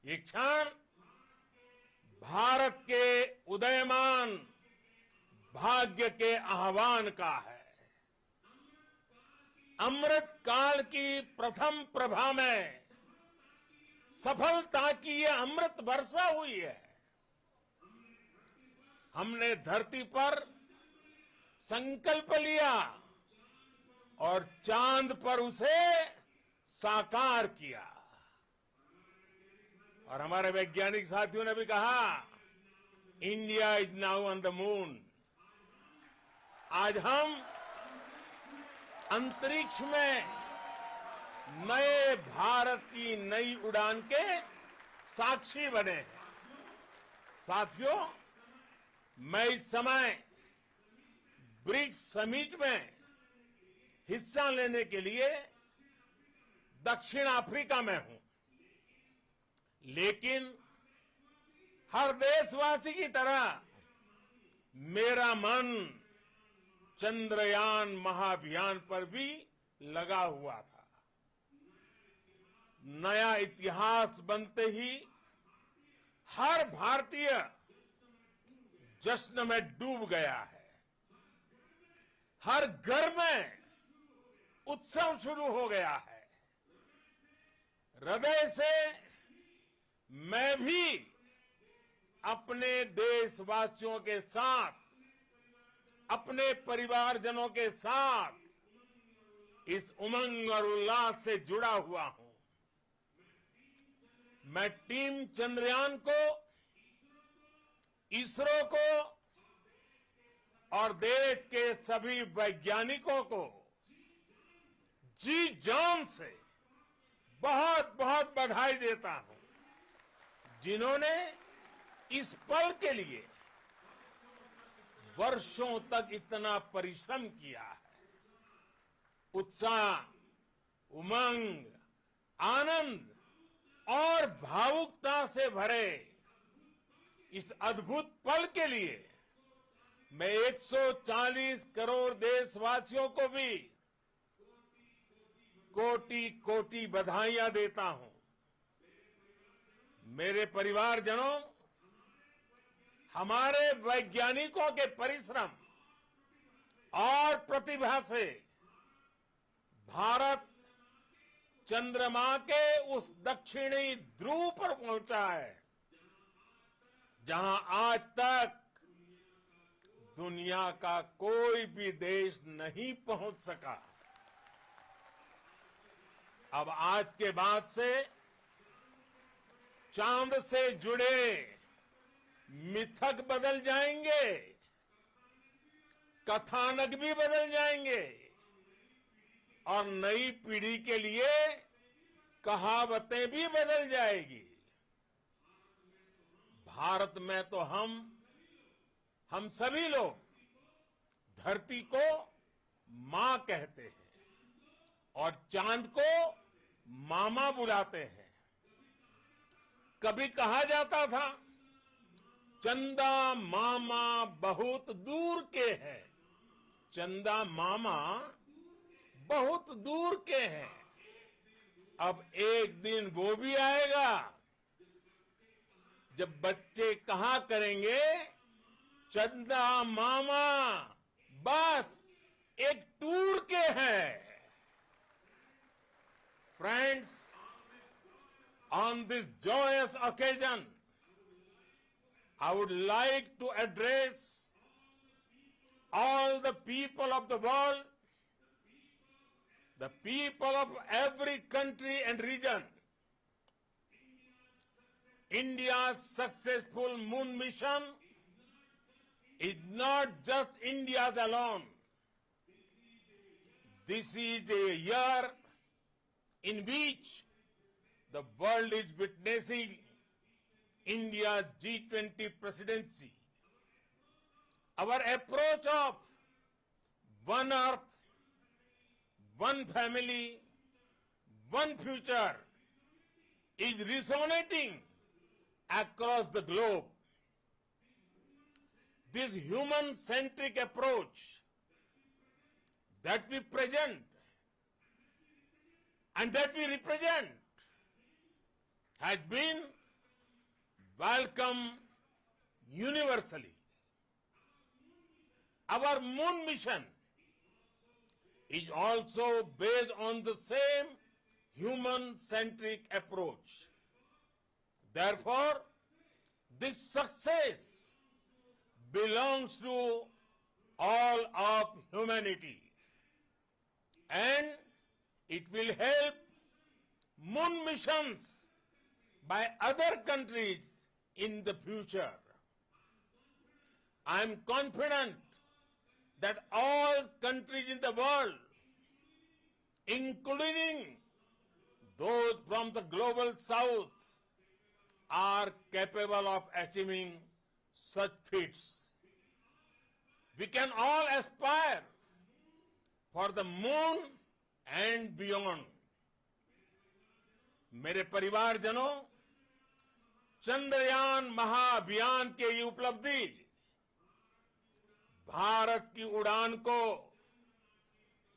ये क्षण भारत के उदयमान भाग्य के आह्वान का है। अमृत काल की प्रथम प्रभा में सफलता की ये अमृत वर्षा हुई है। हमने धरती पर संकल्प लिया और चांद पर उसे साकार किया। और हमारे वैज्ञानिक साथियों ने भी कहा, India is now on the moon. आज हम अंतरिक्ष में नए भारत की नई उड़ान के साक्षी बने हैं। साथियों, मैं इस समय ब्रिक्स समिट में हिस्सा लेने के लिए दक्षिण अफ्रीका में हूं, लेकिन हर देशवासी की तरह मेरा मन चंद्रयान महाअभियान पर भी लगा हुआ था। नया इतिहास बनते ही हर भारतीय जश्न में डूब गया है। हर घर में उत्सव शुरू हो गया है। हृदय से मैं भी अपने देशवासियों के साथ, अपने परिवारजनों के साथ इस उमंग और उल्लास से जुड़ा हुआ हूं। मैं टीम चंद्रयान को, इसरो को और देश के सभी वैज्ञानिकों को जी जान से बहुत बहुत बधाई देता हूं, जिन्होंने इस पल के लिए वर्षों तक इतना परिश्रम किया है। उत्साह, उमंग, आनंद और भावुकता से भरे इस अद्भुत पल के लिए मैं 140 करोड़ देशवासियों को भी कोटि कोटि बधाइयां देता हूं। मेरे परिवारजनों, हमारे वैज्ञानिकों के परिश्रम और प्रतिभा से भारत चंद्रमा के उस दक्षिणी ध्रुव पर पहुंचा है, जहां आज तक दुनिया का कोई भी देश नहीं पहुंच सका। अब आज के बाद से चांद से जुड़े मिथक बदल जाएंगे, कथानक भी बदल जाएंगे और नई पीढ़ी के लिए कहावतें भी बदल जाएगी। भारत में तो हम सभी लोग धरती को मां कहते हैं और चांद को मामा बुलाते हैं। कभी कहा जाता था, चंदा मामा बहुत दूर के हैं। चंदा मामा बहुत दूर के हैं। अब एक दिन वो भी आएगा जब बच्चे कहा करेंगे, चंदा मामा बस एक टूर के हैं। Friends, on this joyous occasion, I would like to address all the people of the world, the people of every country and region, India's successful moon mission is not just India's alone. This is a year in which the world is witnessing India's G20 presidency. Our approach of one earth, one family, one future is resonating across the globe. This human-centric approach that we present and that we represent has been welcomed universally. Our moon mission is also based on the same human-centric approach. Therefore, this success belongs to all of humanity, and it will help moon missions by other countries in the future. I am confident that all countries in the world, including those from the global south, are capable of achieving such feats. We can all aspire for the moon and beyond. मेरे परिवारजनों, चंद्रयान महाअभियान के ये उपलब्धि भारत की उड़ान को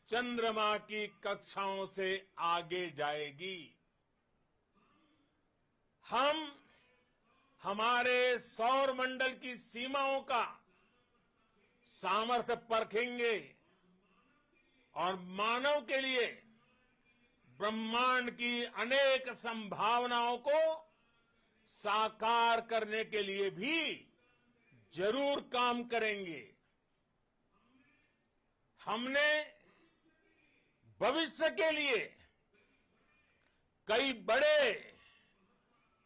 चंद्रमा की कक्षाओं से आगे जाएगी। हम हमारे सौर मंडल की सीमाओं का सामर्थ्य परखेंगे और मानव के लिए ब्रह्मांड की अनेक संभावनाओं को साकार करने के लिए भी जरूर काम करेंगे। हमने भविष्य के लिए कई बड़े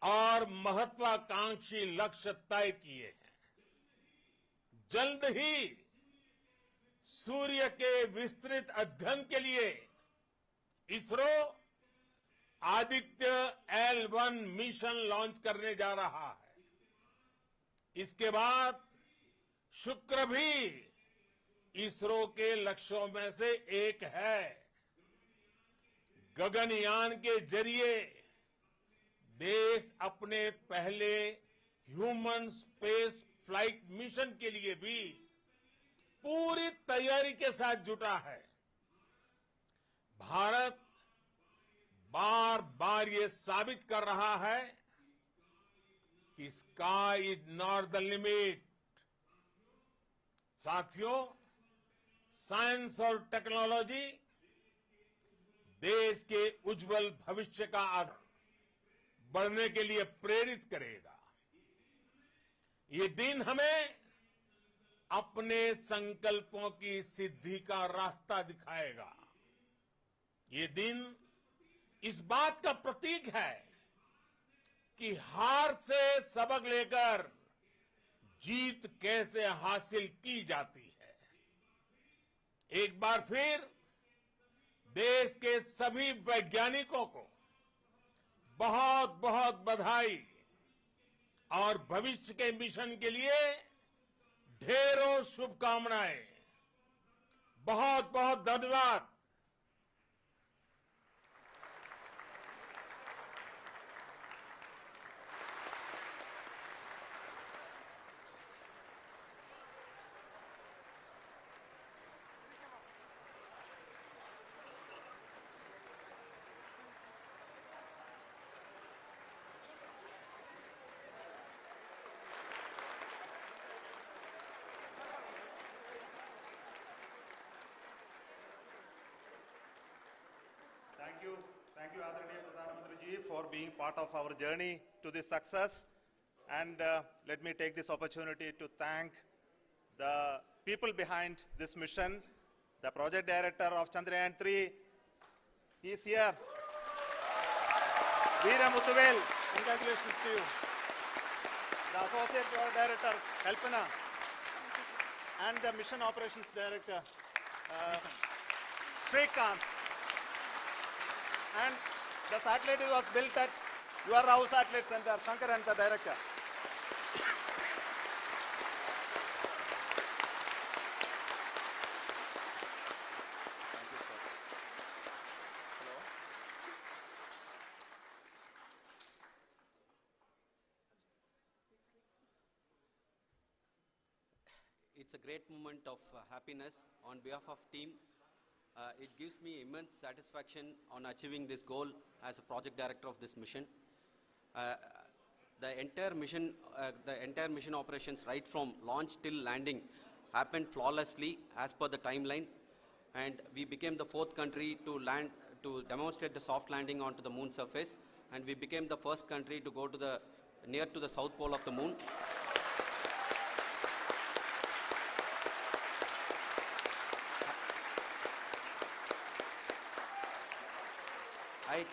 और महत्वाकांक्षी लक्ष्य तय किए हैं। जल्द ही सूर्य के विस्तृत अध्ययन के लिए ISRO Aditya L1 mission launch करने जा रहा है। इसके बाद शुक्र भी इसरो के लक्ष्यों में से एक है। गगनयान के जरिए देश अपने पहले ह्यूमन स्पेस फ्लाइट मिशन के लिए भी पूरी तैयारी के साथ जुटा है। भारत बार बार ये साबित कर रहा है कि sky is not the limit. साथियों, साइंस और टेक्नोलॉजी देश के उज्जवल भविष्य का आधार बढ़ने के लिए प्रेरित करेगा। ये दिन हमें अपने संकल्पों की सिद्धि का रास्ता दिखाएगा। ये दिन इस बात का प्रतीक है कि हार से सबक लेकर जीत कैसे हासिल की जाती है। एक बार फिर देश के सभी वैज्ञानिकों को बहुत बहुत बधाई और भविष्य के मिशन के लिए ढेरों शुभकामनाएं। बहुत बहुत धन्यवाद। Thank you, Adharaniya Pradhan Mantri ji, for being part of our journey to this success. And let me take this opportunity to thank the people behind this mission, the project director of Chandrayaan 3. He is here. Veera Muthuvel, congratulations to you. the Associate Director, Kalpana, and the Mission Operations Director, Srikanth. And the satellite was built at your house satellite center, Shankaran, the director. It's a great moment of happiness on behalf of team. It gives me immense satisfaction on achieving this goal as a project director of this mission. The entire mission operations right from launch till landing happened flawlessly as per the timeline, and we became the 4th country to land, to demonstrate the soft landing onto the moon surface, and we became the first country to go to near to the south pole of the moon. I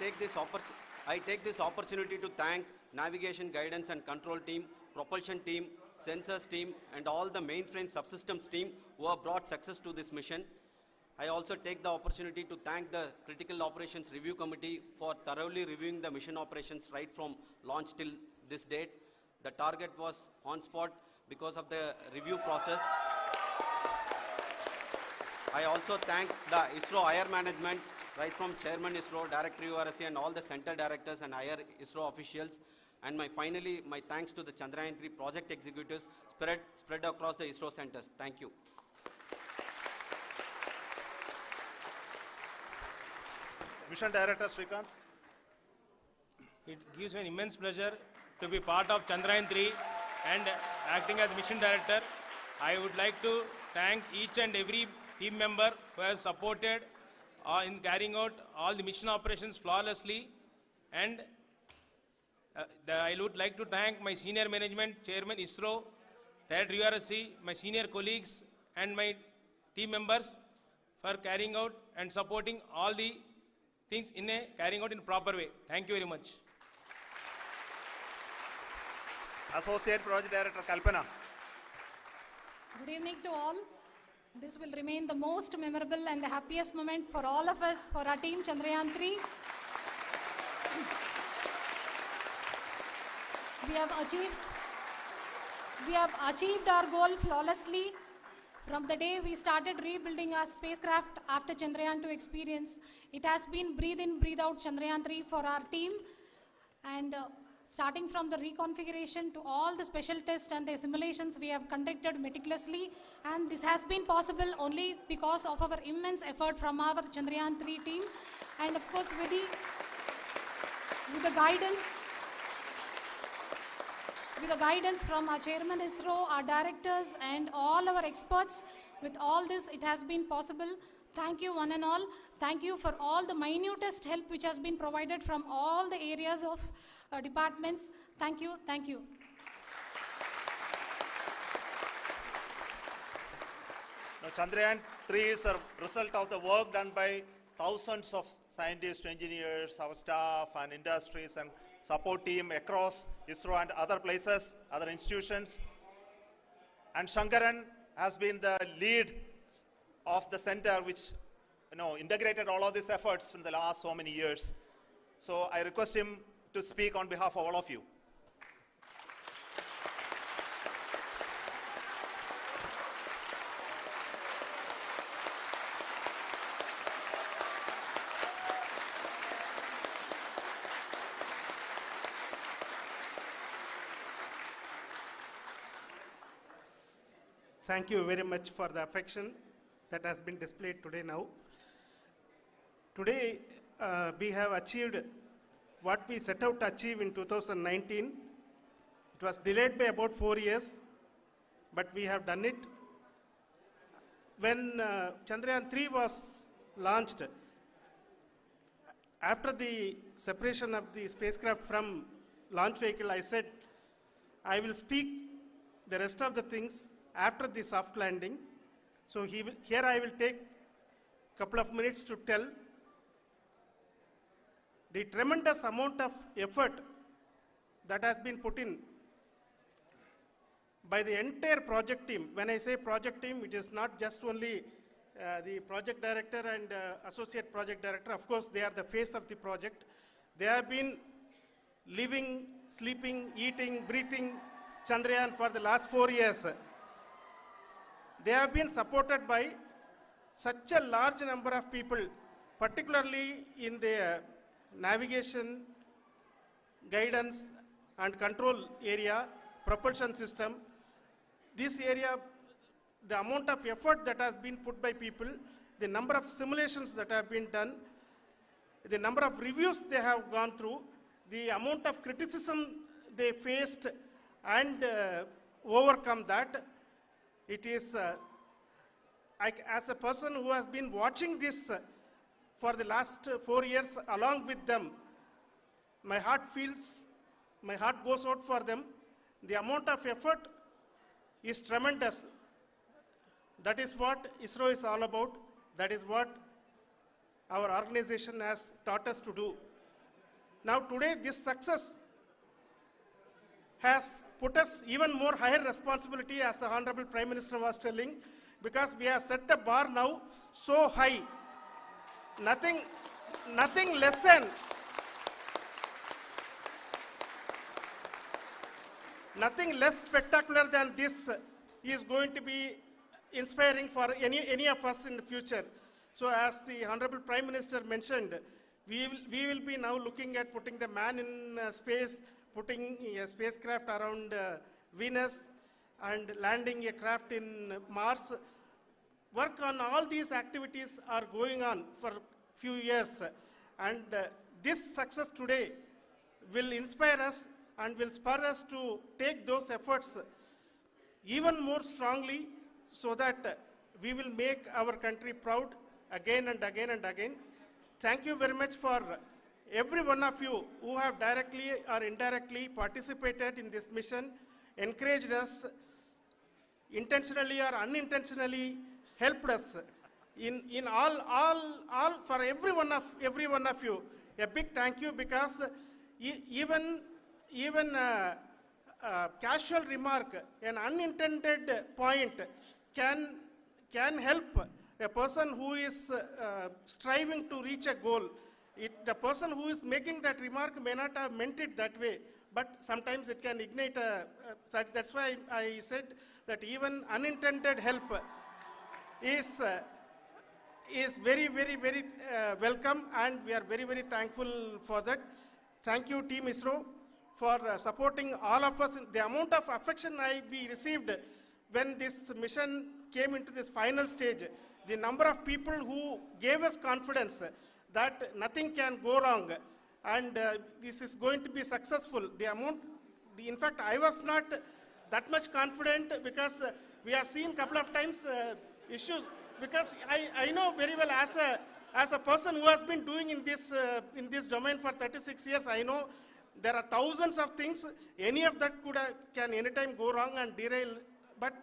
take this opportunity to thank navigation, guidance and control team, propulsion team, sensors team and all the mainframe subsystems team who have brought success to this mission. I also take the opportunity to thank the Critical Operations Review Committee for thoroughly reviewing the mission operations right from launch till this date. The target was on spot because of the review process. I also thank the ISRO higher management, right from Chairman ISRO, Director URSC and all the center directors and higher ISRO officials. And finally, my thanks to the Chandrayaan 3 project executives spread across the ISRO centers. Thank you. Mission Director Srikanth. It gives me an immense pleasure to be part of Chandrayaan 3 and acting as Mission Director. I would like to thank each and every team member who has supported in carrying out all the mission operations flawlessly. And I would like to thank my senior management, Chairman ISRO, Director URSC, my senior colleagues and my team members for carrying out and supporting all the things carrying out in a proper way. Thank you very much. Associate Project Director Kalpana. Good evening to all. This will remain the most memorable and the happiest moment for all of us, for our team Chandrayaan 3. We have achieved our goal flawlessly. From the day we started rebuilding our spacecraft after Chandrayaan 2 experience, it has been breathe in, breathe out Chandrayaan 3 for our team. And starting from the reconfiguration to all the special tests and the simulations we have conducted meticulously, and this has been possible only because of our immense effort from our Chandrayaan 3 team, and of course with the guidance from our Chairman ISRO, our directors and all our experts. With all this, it has been possible. Thank you one and all. Thank you for all the minutest help which has been provided from all the areas of departments. Thank you. Thank you. Now, Chandrayaan 3 is a result of the work done by thousands of scientists, engineers, our staff and industries and support team across ISRO and other places, other institutions. And Shankaran has been the lead of the center which integrated all of these efforts in the last so many years. So I request him to speak on behalf of all of you. Thank you very much for the affection that has been displayed today now. Today, we have achieved what we set out to achieve in 2019. It was delayed by about 4 years, but we have done it. When Chandrayaan 3 was launched, after the separation of the spacecraft from launch vehicle, I said, I will speak the rest of the things after the soft landing. So here I will take a couple of minutes to tell the tremendous amount of effort that has been put in by the entire project team. When I say project team, it is not just only the project director and associate project director. Of course, they are the face of the project. They have been living, sleeping, eating, breathing Chandrayaan for the last 4 years. They have been supported by such a large number of people, particularly in the navigation, guidance and control area, propulsion system. This area, the amount of effort that has been put by people, the number of simulations that have been done, the number of reviews they have gone through, the amount of criticism they faced and overcome that, it is, as a person who has been watching this for the last 4 years along with them, my heart goes out for them. The amount of effort is tremendous. That is what ISRO is all about. That is what our organization has taught us to do. Now today, this success has put us even more higher responsibility, as the Honorable Prime Minister was telling, because we have set the bar now so high. Nothing less than nothing less spectacular than this is going to be inspiring for any of us in the future. So as the Honorable Prime Minister mentioned, we will be now looking at putting the man in space, putting a spacecraft around Venus and landing a craft in Mars. Work on all these activities are going on for few years, and this success today will inspire us and will spur us to take those efforts even more strongly, so that we will make our country proud again and again and again. Thank you very much for every one of you who have directly or indirectly participated in this mission, encouraged us, intentionally or unintentionally helped us in all for every one of you. A big thank you, because even casual remark, an unintended point can help a person who is striving to reach a goal. The person who is making that remark may not have meant it that way, but sometimes it can ignite that's why I said that even unintended help is very, very, very welcome, and we are very, very thankful for that. Thank you, Team ISRO, for supporting all of us. The amount of affection we received when this mission came into this final stage, the number of people who gave us confidence that nothing can go wrong and this is going to be successful. In fact, I was not that much confident, because we have seen a couple of times issues, because I know very well as a person who has been doing in this domain for 36 years, I know there are thousands of things. Any of that can anytime go wrong and derail. But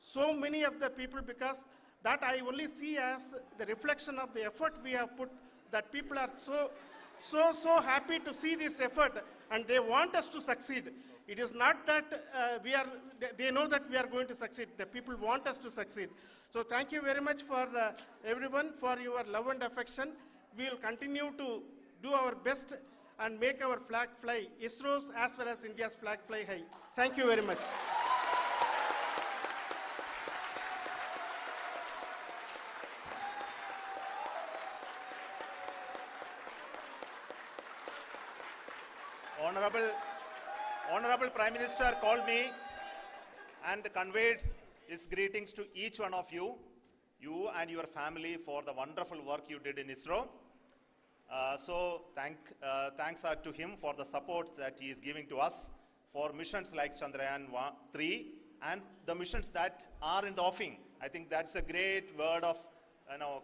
so many of the people, because that I only see as the reflection of the effort we have put, that people are so happy to see this effort and they want us to succeed. It is not that they know that we are going to succeed. The people want us to succeed. So thank you very much for everyone for your love and affection. We will continue to do our best and make our flag fly, ISRO's as well as India's flag fly high. Thank you very much. Honorable Prime Minister called me and conveyed his greetings to each one of you and your family, for the wonderful work you did in ISRO. So thanks are to him for the support that he is giving to us for missions like Chandrayaan 3 and the missions that are in the offing. I think that's a great word of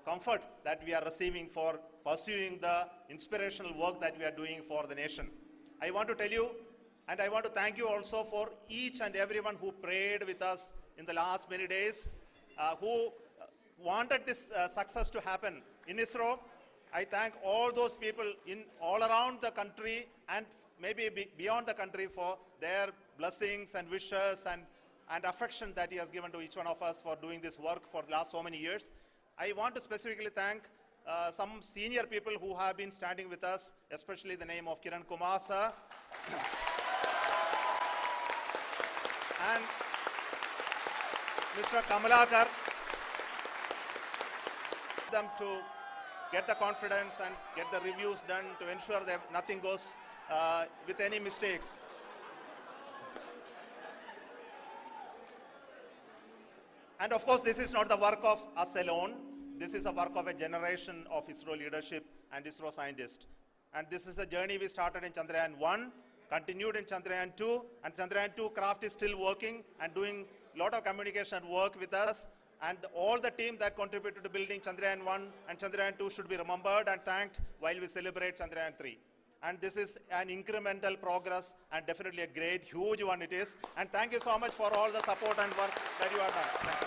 comfort that we are receiving for pursuing the inspirational work that we are doing for the nation. I want to tell you, and I want to thank you also for each and everyone who prayed with us in the last many days, who wanted this success to happen in ISRO. I thank all those people all around the country and maybe beyond the country for their blessings and wishes and and affection that he has given to each one of us for doing this work for the last so many years. I want to specifically thank some senior people who have been standing with us, especially the name of Kiran Kumar sir. And Mr. Kamalakar, them to get the confidence and get the reviews done to ensure that nothing goes with any mistakes. And of course, this is not the work of us alone. This is a work of a generation of ISRO leadership and ISRO scientists. And this is a journey we started in Chandrayaan 1, continued in Chandrayaan 2, and Chandrayaan 2 craft is still working and doing a lot of communication work with us. And all the team that contributed to building Chandrayaan 1 and Chandrayaan 2 should be remembered and thanked while we celebrate Chandrayaan 3. And this is an incremental progress and definitely a great, huge one it is. And thank you so much for all the support and work that you have done.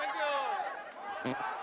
Thank you. Thank you.